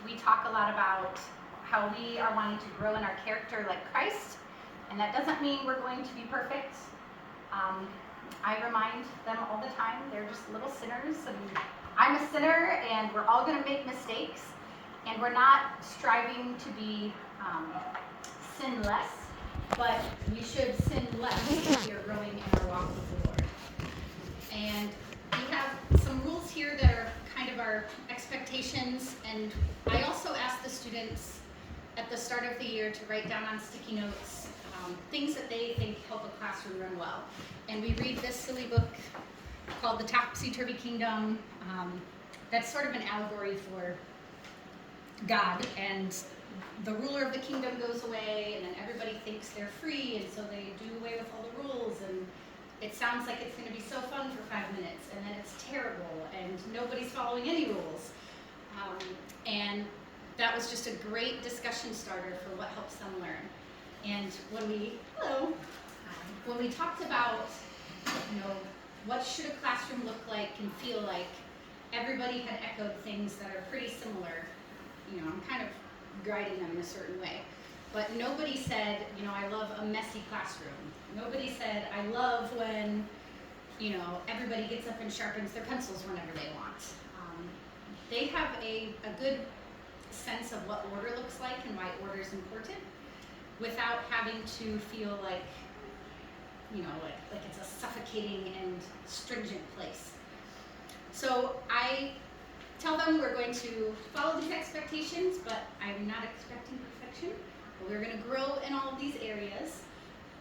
We talk a lot about how we are wanting to grow in our character like Christ, and that doesn't mean we're going to be perfect. Um, I remind them all the time they're just little sinners, and I'm a sinner, and we're all going to make mistakes, and we're not striving to be sinless, but we should sin less if we are growing in our walk with the Lord. And we have some rules here that are kind of our expectations, and I also ask the students at the start of the year to write down on sticky notes things that they think help a classroom run well. And we read this silly book called The Topsy-Turvy Kingdom. That's sort of an allegory for God, and the ruler of the kingdom goes away, and then everybody thinks they're free, and so they do away with all the rules, and it sounds like it's going to be so fun for 5 minutes, and then it's terrible, and nobody's following any rules. And that was just a great discussion starter for what helps them learn. And when we talked about, what should a classroom look like and feel like, everybody had echoed things that are pretty similar. I'm kind of guiding them in a certain way. But nobody said, I love a messy classroom. Nobody said, I love when, everybody gets up and sharpens their pencils whenever they want. They have a good sense of what order looks like and why order is important, without having to feel like, like it's a suffocating and stringent place. So I tell them we're going to follow these expectations, but I'm not expecting perfection. But we're going to grow in all of these areas.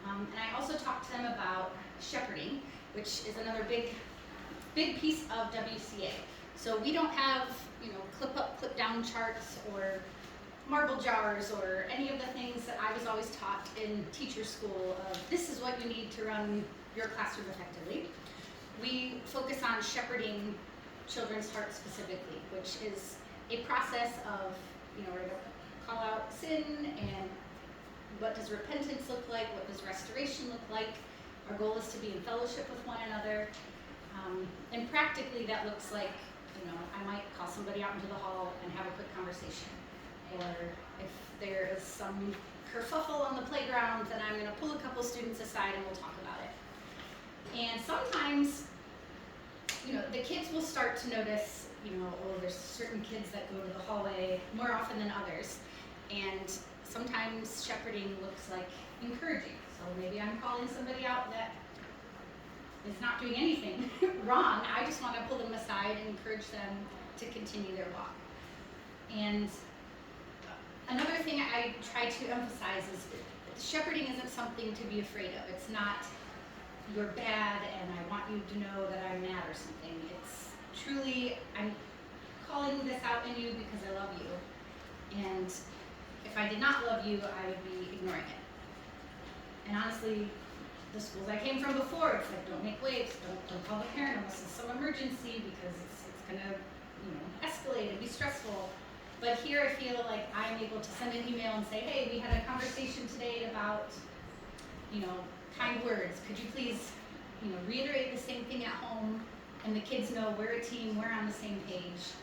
And I also talk to them about shepherding, which is another big piece of WCA. So we don't have, clip up, clip down charts or marble jars or any of the things that I was always taught in teacher school of this is what you need to run your classroom effectively. We focus on shepherding children's hearts specifically, which is a process of, we're going to call out sin and what does repentance look like, what does restoration look like. Our goal is to be in fellowship with one another. And practically that looks like, I might call somebody out into the hall and have a quick conversation. Or if there is some kerfuffle on the playground, then I'm going to pull a couple students aside and we'll talk about it. And sometimes, the kids will start to notice, there's certain kids that go to the hallway more often than others. And sometimes shepherding looks like encouraging. So maybe I'm calling somebody out that is not doing anything wrong. I just want to pull them aside and encourage them to continue their walk. And another thing I try to emphasize is shepherding isn't something to be afraid of. It's not you're bad and I want you to know that I'm mad or something. It's truly, I'm calling this out in you because I love you. And if I did not love you, I would be ignoring it. And honestly, the schools I came from before, it's like, don't make waves, don't call the parent unless it's some emergency because it's gonna, escalate and be stressful. But here I feel like I'm able to send an email and say, hey, we had a conversation today about, kind words. Could you please, reiterate the same thing at home? And the kids know we're a team, we're on the same page.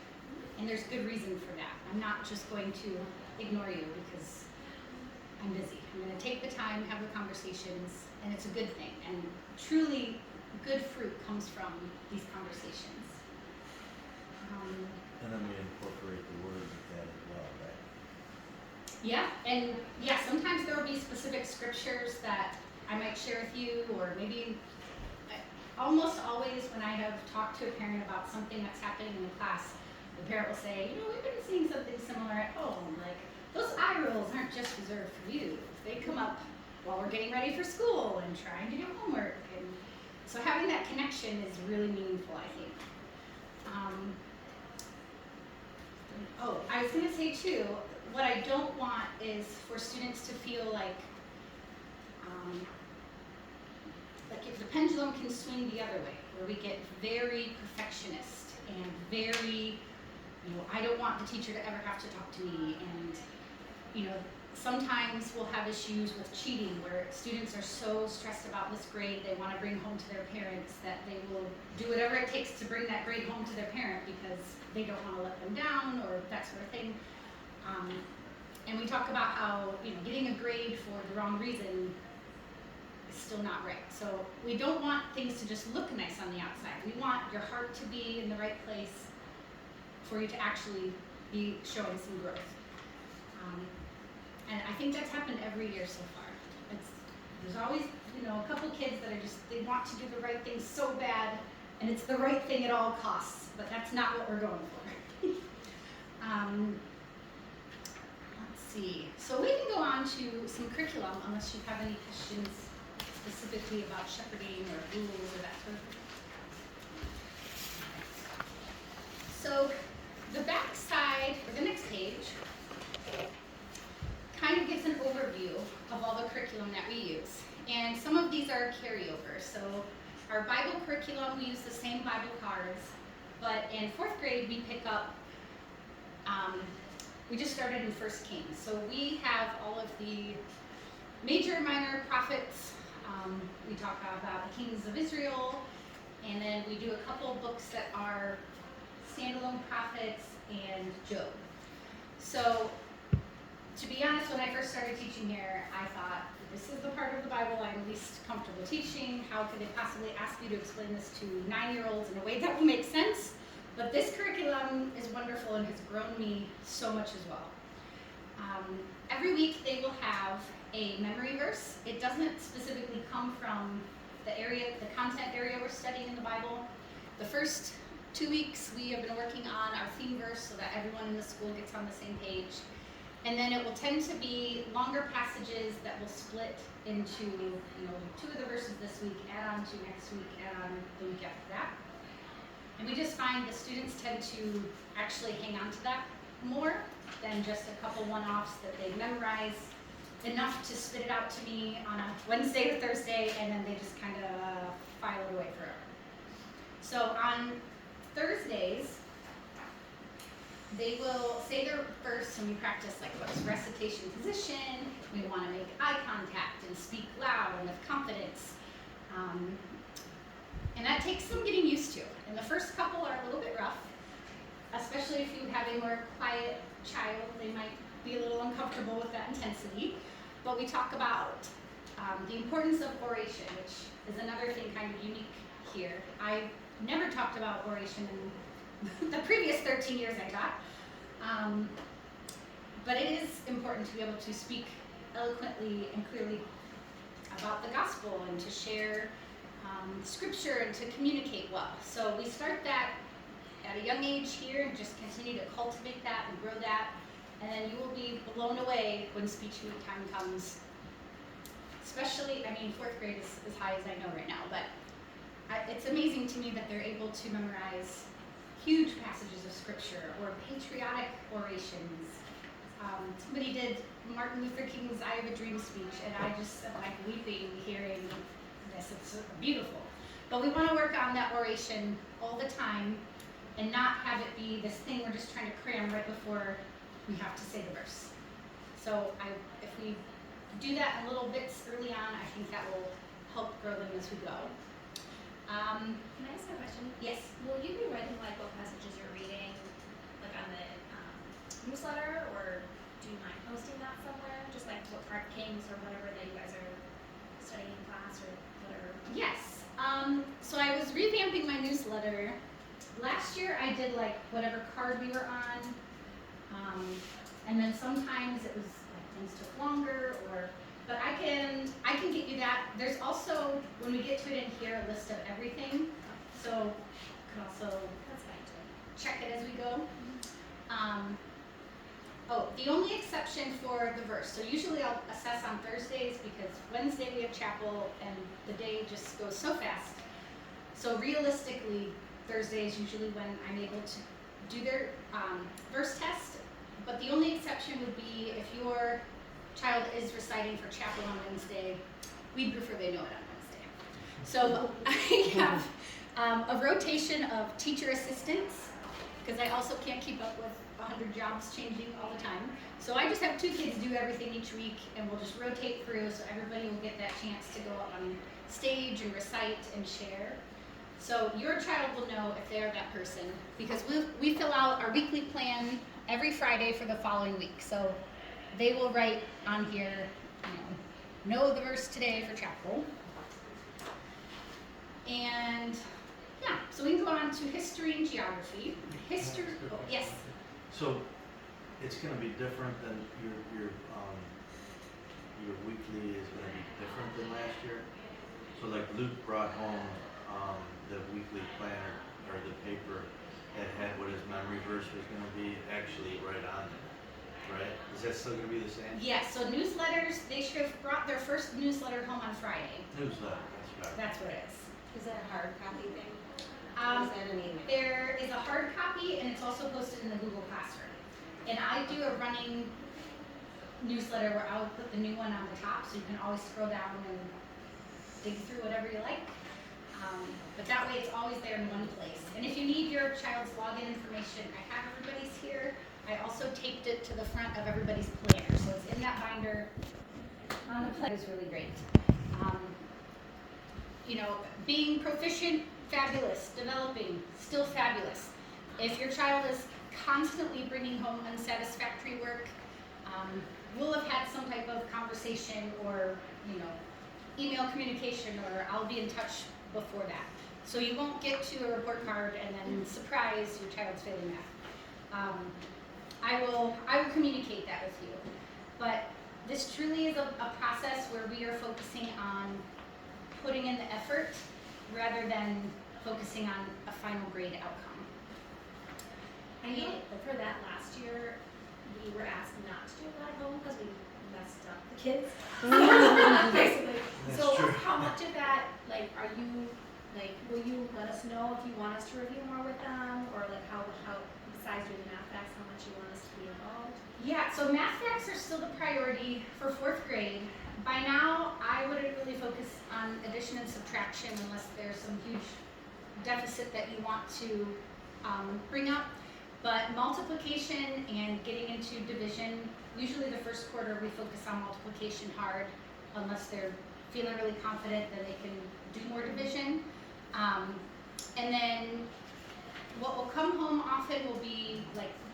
And there's good reason for that. I'm not just going to ignore you because I'm busy. I'm going to take the time, have the conversations, and it's a good thing. And truly, good fruit comes from these conversations. And then we incorporate the word with that as well, right? Yeah, and sometimes there will be specific scriptures that I might share with you, or maybe almost always when I have talked to a parent about something that's happening in the class, the parent will say, we've been seeing something similar at home. Like, those eye rolls aren't just reserved for you. They come up while we're getting ready for school and trying to do homework. And so having that connection is really meaningful, I think. I was going to say too, what I don't want is for students to feel like if the pendulum can swing the other way, where we get very perfectionist and very, I don't want the teacher to ever have to talk to me, and Sometimes we'll have issues with cheating where students are so stressed about this grade they want to bring home to their parents that they will do whatever it takes to bring that grade home to their parent because they don't want to let them down or that sort of thing. And we talk about how getting a grade for the wrong reason is still not right. So we don't want things to just look nice on the outside. We want your heart to be in the right place for you to actually be showing some growth. And I think that's happened every year so far. There's always, a couple kids that are they want to do the right thing so bad, and it's the right thing at all costs, but that's not what we're going for. Let's see. So we can go on to some curriculum, unless you have any questions specifically about shepherding or rules or that sort of thing. So the back side, or the next page, kind of gives an overview of all the curriculum that we use. And some of these are carryovers. So our Bible curriculum, we use the same Bible cards, but in 4th grade we pick up, we just started in 1 Kings. So we have all of the major and minor prophets. We talk about the kings of Israel, and then we do a couple of books that are standalone prophets and Job. So to be honest, when I first started teaching here, I thought, this is the part of the Bible I'm least comfortable teaching. How could they possibly ask me to explain this to 9-year-olds in a way that will make sense? But this curriculum is wonderful and has grown me so much as well. Every week they will have a memory verse. It doesn't specifically come from the content area we're studying in the Bible. The first 2 weeks we have been working on our theme verse so that everyone in the school gets on the same page. And then it will tend to be longer passages that will split into, 2 of the verses this week, add on to next week, add on the week after that. And we just find the students tend to actually hang on to that more than just a couple one-offs that they memorize enough to spit it out to me on a Wednesday or Thursday, and then they just kind of file it away forever. So on Thursdays, they will say their verse and we practice what's recitation position. We want to make eye contact and speak loud and with confidence. And that takes some getting used to. And the first couple are a little bit rough, especially if you have a more quiet child. They might be a little uncomfortable with that intensity. But we talk about the importance of oration, which is another thing kind of unique here. I never talked about oration in the previous 13 years I taught. But it is important to be able to speak eloquently and clearly about the gospel and to share scripture and to communicate well. So we start that at a young age here and just continue to cultivate that and grow that. And then you will be blown away when speech week time comes. Especially, 4th grade is as high as I know right now, but it's amazing to me that they're able to memorize huge passages of scripture or patriotic orations. Somebody did Martin Luther King's I Have a Dream speech, and I just am weeping hearing this. It's beautiful. But we want to work on that oration all the time and not have it be this thing we're just trying to cram right before we have to say the verse. So if we do that in little bits early on, I think that will help grow them as we go. Can I ask a question? Yes. Will you be writing what passages you're reading, on the newsletter, or do you mind posting that somewhere? Just what part Kings or whatever that you guys are studying in class or whatever. Yes. So I was revamping my newsletter. Last year I did whatever card we were on, and then sometimes it was things took longer but I can get you that. There's also, when we get to it in here, a list of everything. So you can also That's fine too. check it as we go. The only exception for the verse. So usually I'll assess on Thursdays because Wednesday we have chapel and the day just goes so fast. So realistically, Thursday is usually when I'm able to do their verse test. But the only exception would be if your child is reciting for chapel on Wednesday, we'd prefer they know it on Wednesday. So I have a rotation of teacher assistants because I also can't keep up with 100 jobs changing all the time. So I just have 2 kids do everything each week, and we'll just rotate through so everybody will get that chance to go up on stage and recite and share. So your child will know if they're that person, because we fill out our weekly plan every Friday for the following week. So they will write on here, know the verse today for chapel. And yeah, so we can go on to history and geography. History, oh, yes. So it's gonna be different than your weekly is gonna be different than last year? So like Luke brought home, the weekly planner or the paper that had what his memory verse was gonna be actually right on it, right? Is that still gonna be the same? Yes, so newsletters, they should have brought their first newsletter home on Friday. Newsletter, that's right. That's what it is. Is that a hard copy thing? Or is that an email? There is a hard copy, and it's also posted in the Google Classroom. And I do a running newsletter where I'll put the new one on the top, so you can always scroll down and dig through whatever you like. But that way it's always there in one place. And if you need your child's login information, I have everybody's here. I also taped it to the front of everybody's planner, so it's in that binder on the planner. It's really great. Being proficient, fabulous. Developing, still fabulous. If your child is constantly bringing home unsatisfactory work, we'll have had some type of conversation or, email communication, or I'll be in touch before that. So you won't get to a report card and then surprise your child's failing math. I will communicate that with you. But this truly is a process where we are focusing on putting in the effort rather than focusing on a final grade outcome. I know for that last year, we were asked not to do that at home because we messed up the kids. Basically. That's So true. how much of that, are you, will you let us know if you want us to review more with them? Or how besides doing the math facts, how much you want us to be involved? Yeah, so math facts are still the priority for 4th grade. By now, I wouldn't really focus on addition and subtraction unless there's some huge deficit that you want to bring up. But multiplication and getting into division, usually the first quarter we focus on multiplication hard unless they're feeling really confident that they can do more division. And then what will come home often will be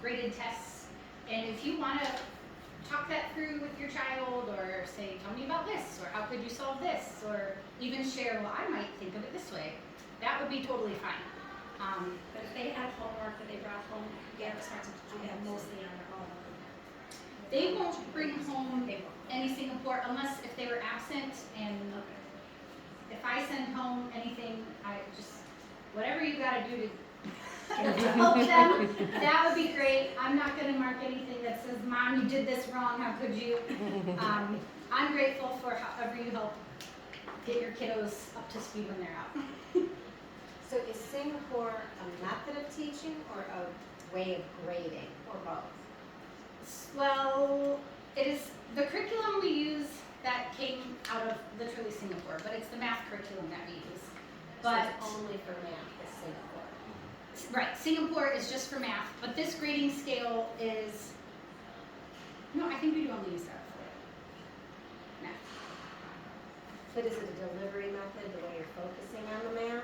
graded tests. And if you want to talk that through with your child, or say, tell me about this, or how could you solve this, or even share, well, I might think of it this way, that would be totally fine. But if they have homework that they brought home, they're responsible to do that mostly on their own. They won't bring home any Singapore unless if they were absent, and if I send home anything, whatever you gotta do to help them, that would be great. I'm not gonna mark anything that says, Mom, you did this wrong, how could you? I'm grateful for however you help get your kiddos up to speed when they're out. So is Singapore a method of teaching or a way of grading, or both? Well, it is the curriculum we use that came out of literally Singapore, but it's the math curriculum that we use. But So it's only for math is Singapore. right, Singapore is just for math, but this grading scale is, no, I think we do only use that for math. But is it a delivery method, the way you're focusing on the math?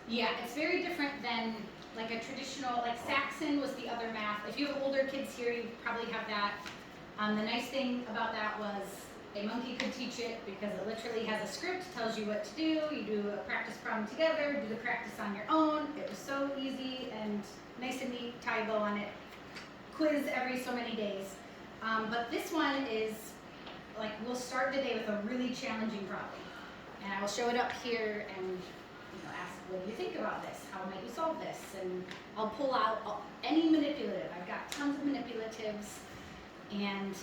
Yeah, it's very different than a traditional, Saxon was the other math. If you have older kids here, you probably have that. The nice thing about that was a monkey could teach it because it literally has a script, tells you what to do. You do a practice problem together, do the practice on your own. It was so easy and nice and neat, tie a bow on it. Quiz every so many days. But this one is we'll start the day with a really challenging problem. And I will show it up here and ask, what do you think about this? How might you solve this? And I'll pull out any manipulative. I've got tons of manipulatives, and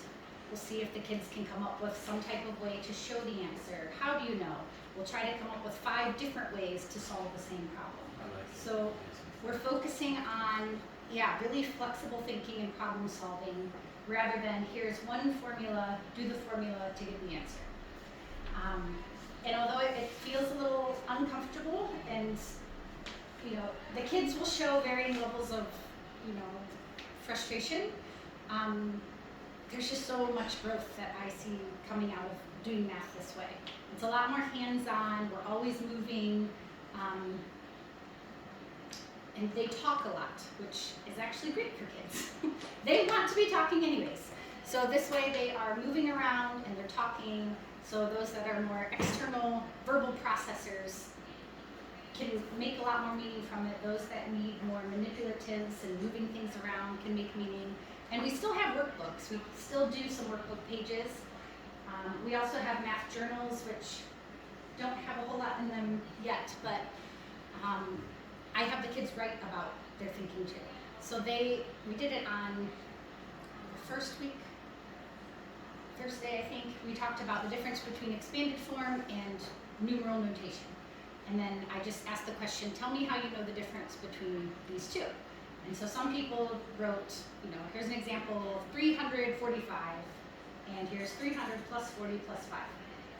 we'll see if the kids can come up with some type of way to show the answer. How do you know? We'll try to come up with 5 different ways to solve the same problem. I like it. So we're focusing on, really flexible thinking and problem solving, rather than here's one formula, do the formula to get the answer. And although it feels a little uncomfortable and, you know, the kids will show varying levels of, you know, frustration. There's just so much growth that I see coming out of doing math this way. It's a lot more hands-on, we're always moving, and they talk a lot, which is actually great for kids. They want to be talking anyways. So this way they are moving around and they're talking, so those that are more external verbal processors can make a lot more meaning from it. Those that need more manipulatives and moving things around can make meaning. And we still have workbooks. We still do some workbook pages. We also have math journals, which don't have a whole lot in them yet, but I have the kids write about their thinking too. So we did it on the first week, Thursday I think, we talked about the difference between expanded form and numeral notation. And then I just asked the question, tell me how you know the difference between these two. And so some people wrote, you know, here's an example of 345, and here's 300 plus 40 plus 5.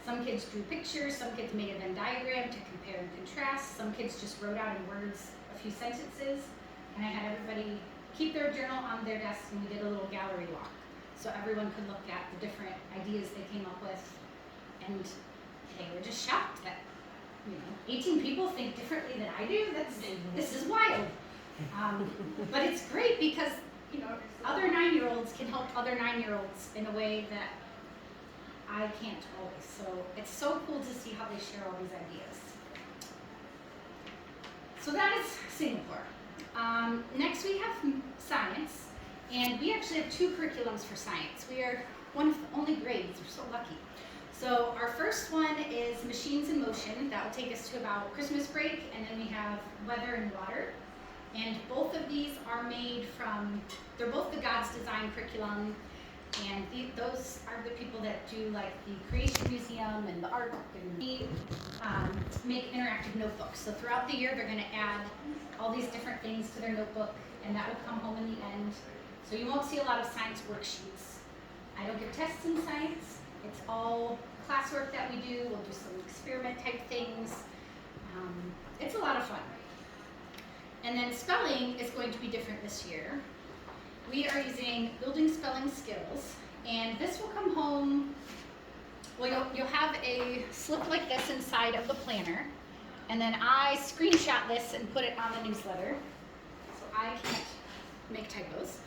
Some kids drew pictures, some kids made a Venn diagram to compare and contrast, some kids just wrote out in words a few sentences, and I had everybody keep their journal on their desk and we did a little gallery walk. So everyone could look at the different ideas they came up with, and they were just shocked that, you know, 18 people think differently than I do. This is wild. But it's great because, you know, other 9-year-olds can help other 9-year-olds in a way that I can't always. So it's so cool to see how they share all these ideas. So that is Singapore. Next we have science, and we actually have 2 curriculums for science. We are one of the only grades, we're so lucky. So our first one is machines in motion. That will take us to about Christmas break, and then we have weather and water. And both of these are made from, they're both the God's Design curriculum, and those are the people that do like the Creation Museum and the art, and we make interactive notebooks. So throughout the year they're going to add all these different things to their notebook, and that will come home in the end. So you won't see a lot of science worksheets. I don't give tests in science. It's all classwork that we do. We'll do some experiment type things. It's a lot of fun. And then spelling is going to be different this year. We are using Building Spelling Skills, and this will come home, well, you'll have a slip like this inside of the planner, and then I screenshot this and put it on the newsletter, so I can't make typos.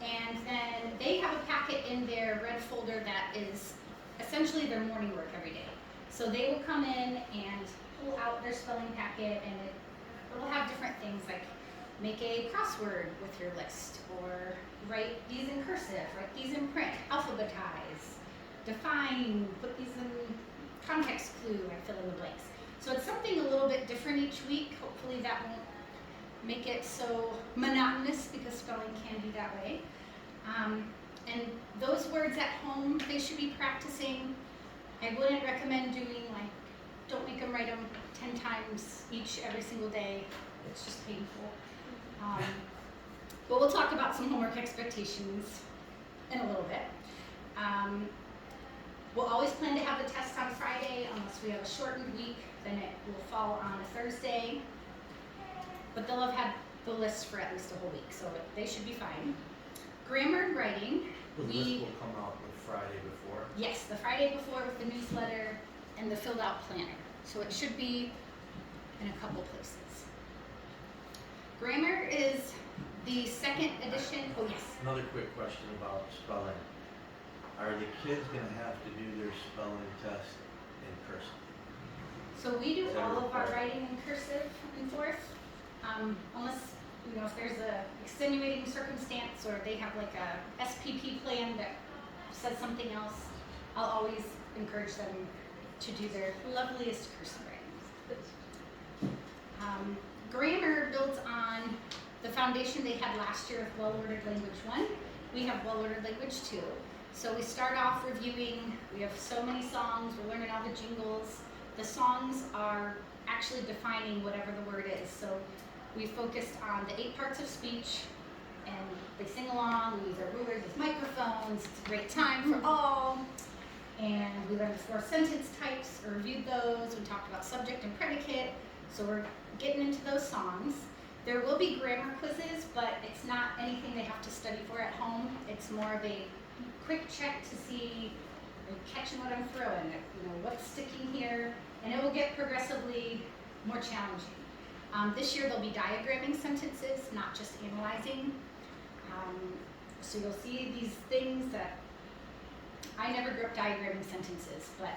And then they have a packet in their red folder that is essentially their morning work every day. So they will come in and pull out their spelling packet, and it will have different things like make a crossword with your list, or write these in cursive, write these in print, alphabetize, define, put these in context clue, and fill in the blanks. So it's something a little bit different each week. Hopefully that won't make it so monotonous, because spelling can be that way. And those words at home, they should be practicing. I wouldn't recommend doing like, don't make them write them 10 times each every single day. It's just painful. But we'll talk about some homework expectations in a little bit. We'll always plan to have the test on Friday unless we have a shortened week, then it will fall on a Thursday. But they'll have had the list for at least a whole week, so they should be fine. Grammar and writing. The list will come out the Friday before. Yes, the Friday before with the newsletter and the filled out planner. So it should be in a couple places. Grammar is the second edition. Oh yes. Another quick question about spelling. Are the kids gonna have to do their spelling test in cursive? So we do Is that all of our required? writing in cursive and forth, unless, you know, if there's a extenuating circumstance or they have like a SPP plan that says something else, I'll always encourage them to do their loveliest cursive writing. Grammar builds on the foundation they had last year with Well-Ordered Language 1. We have Well-Ordered Language 2. So we start off reviewing, we have so many songs, we're learning all the jingles. The songs are actually defining whatever the word is. So we focused on the 8 parts of speech, and they sing along, we use our rulers as microphones, it's a great time for all. And we learned the 4 sentence types, or reviewed those, we talked about subject and predicate. So we're getting into those songs. There will be grammar quizzes, but it's not anything they have to study for at home. It's more of a quick check to see, are you catching what I'm throwing, you know, what's sticking here, and it will get progressively more challenging. This year there'll be diagramming sentences, not just analyzing. So you'll see these things that I never grew up diagramming sentences, but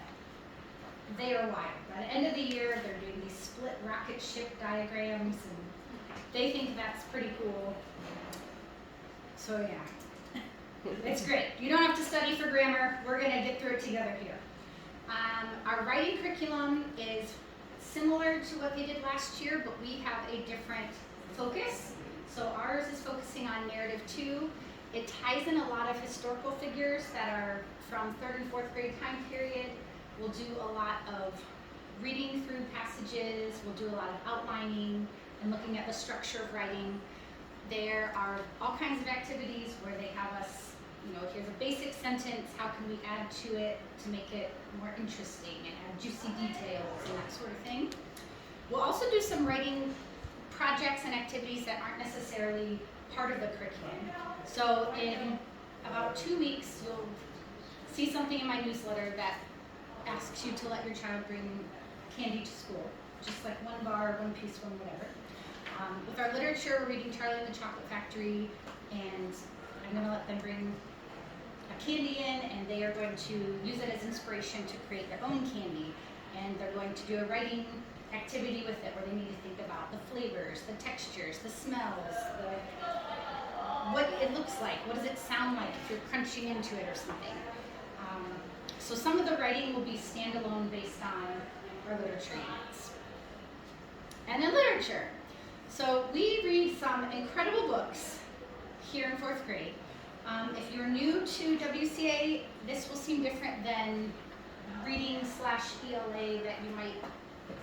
they are wild. By the end of the year, they're doing these split rocket ship diagrams, and they think that's pretty cool. So yeah, it's great. You don't have to study for grammar. We're gonna get through it together here. Our writing curriculum is similar to what they did last year, but we have a different focus. So ours is focusing on narrative 2. It ties in a lot of historical figures that are from 3rd and 4th grade time period. We'll do a lot of reading through passages. We'll do a lot of outlining and looking at the structure of writing. There are all kinds of activities where they have us, you know, here's a basic sentence, how can we add to it to make it more interesting and add juicy details and that sort of thing. We'll also do some writing projects and activities that aren't necessarily part of the curriculum. So in about 2 weeks, you'll see something in my newsletter that asks you to let your child bring candy to school, just like 1 bar, 1 piece, 1 whatever. With our literature, we're reading Charlie and the Chocolate Factory, and I'm going to let them bring a candy in, and they are going to use it as inspiration to create their own candy. And they're going to do a writing activity with it where they need to think about the flavors, the textures, the smells, what it looks like, what does it sound like if you're crunching into it or something. So some of the writing will be standalone based on our literature units. And then literature. So we read some incredible books here in 4th grade. If you're new to WCA, this will seem different than reading/ELA that you might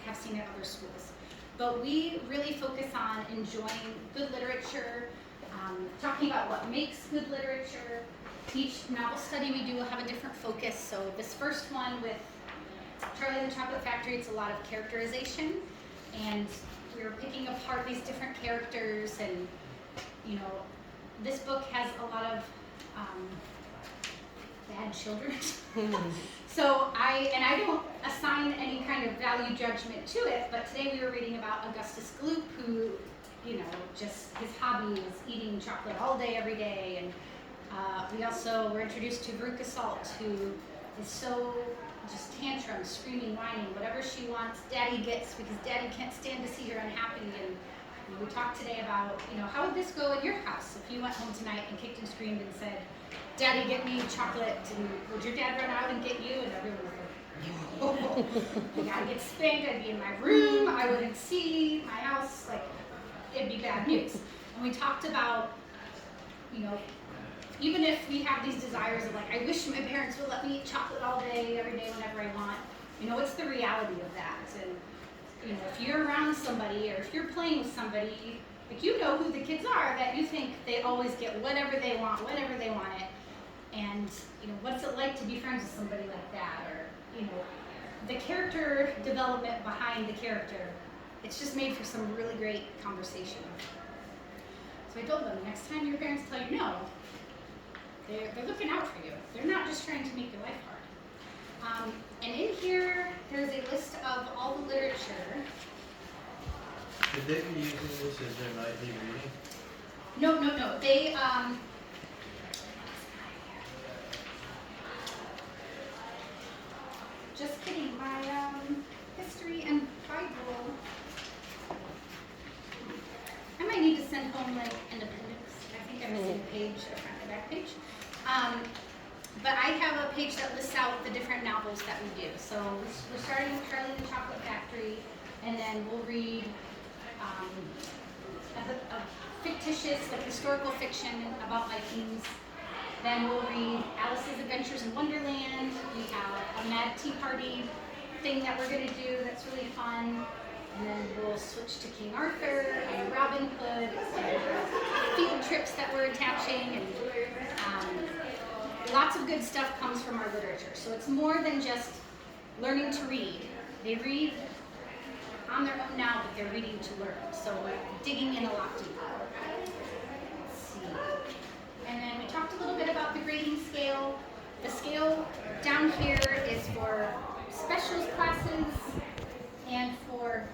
have seen at other schools. But we really focus on enjoying good literature, talking about what makes good literature. Each novel study we do will have a different focus. So this first one with Charlie and the Chocolate Factory, it's a lot of characterization. And we're picking apart these different characters, and you know, this book has a lot of bad children. So I don't assign any kind of value judgment to it, but today we were reading about Augustus Gloop, who, you know, just his hobby is eating chocolate all day, every day. And we also were introduced to Veruca Salt, who is so just tantrum, screaming, whining, whatever she wants, Daddy gets, because Daddy can't stand to see her unhappy. And we talked today about, you know, how would this go in your house if you went home tonight and kicked and screamed and said, Daddy, get me chocolate, and would your dad run out and get you? And everyone was like, oh, I gotta get spanked, I'd be in my room, I wouldn't see my house, like, it'd be bad news. And we talked about, you know, even if we have these desires of like, I wish my parents would let me eat chocolate all day, every day, whenever I want, you know, what's the reality of that? And, you know, if you're around somebody or if you're playing with somebody, like, you know who the kids are that you think they always get whatever they want, whenever they want it. And, you know, what's it like to be friends with somebody like that? Or, you know, the character development behind the character, it's just made for some really great conversation. So I told them, next time your parents tell you no, they're looking out for you. They're not just trying to make your life hard. And in here, there's a list of all the literature. Should they be using this as their nightly reading? No. They, just kidding, my history and Bible. I might need to send home like an appendix. I think I'm missing a page, a front and back page. But I have a page that lists out the different novels that we do. So we're starting with Charlie and the Chocolate Factory, and then we'll read a fictitious, like historical fiction about Vikings. Then we'll read Alice's Adventures in Wonderland. We have a Mad Tea Party thing that we're going to do that's really fun. And then we'll switch to King Arthur and Robin Hood and field trips that we're attaching. And lots of good stuff comes from our literature. So it's more than just learning to read. They read on their own now, but they're reading to learn. So we're digging in a lot deeper. Let's see. And then we talked a little bit about the grading scale. The scale down here is for specials classes and for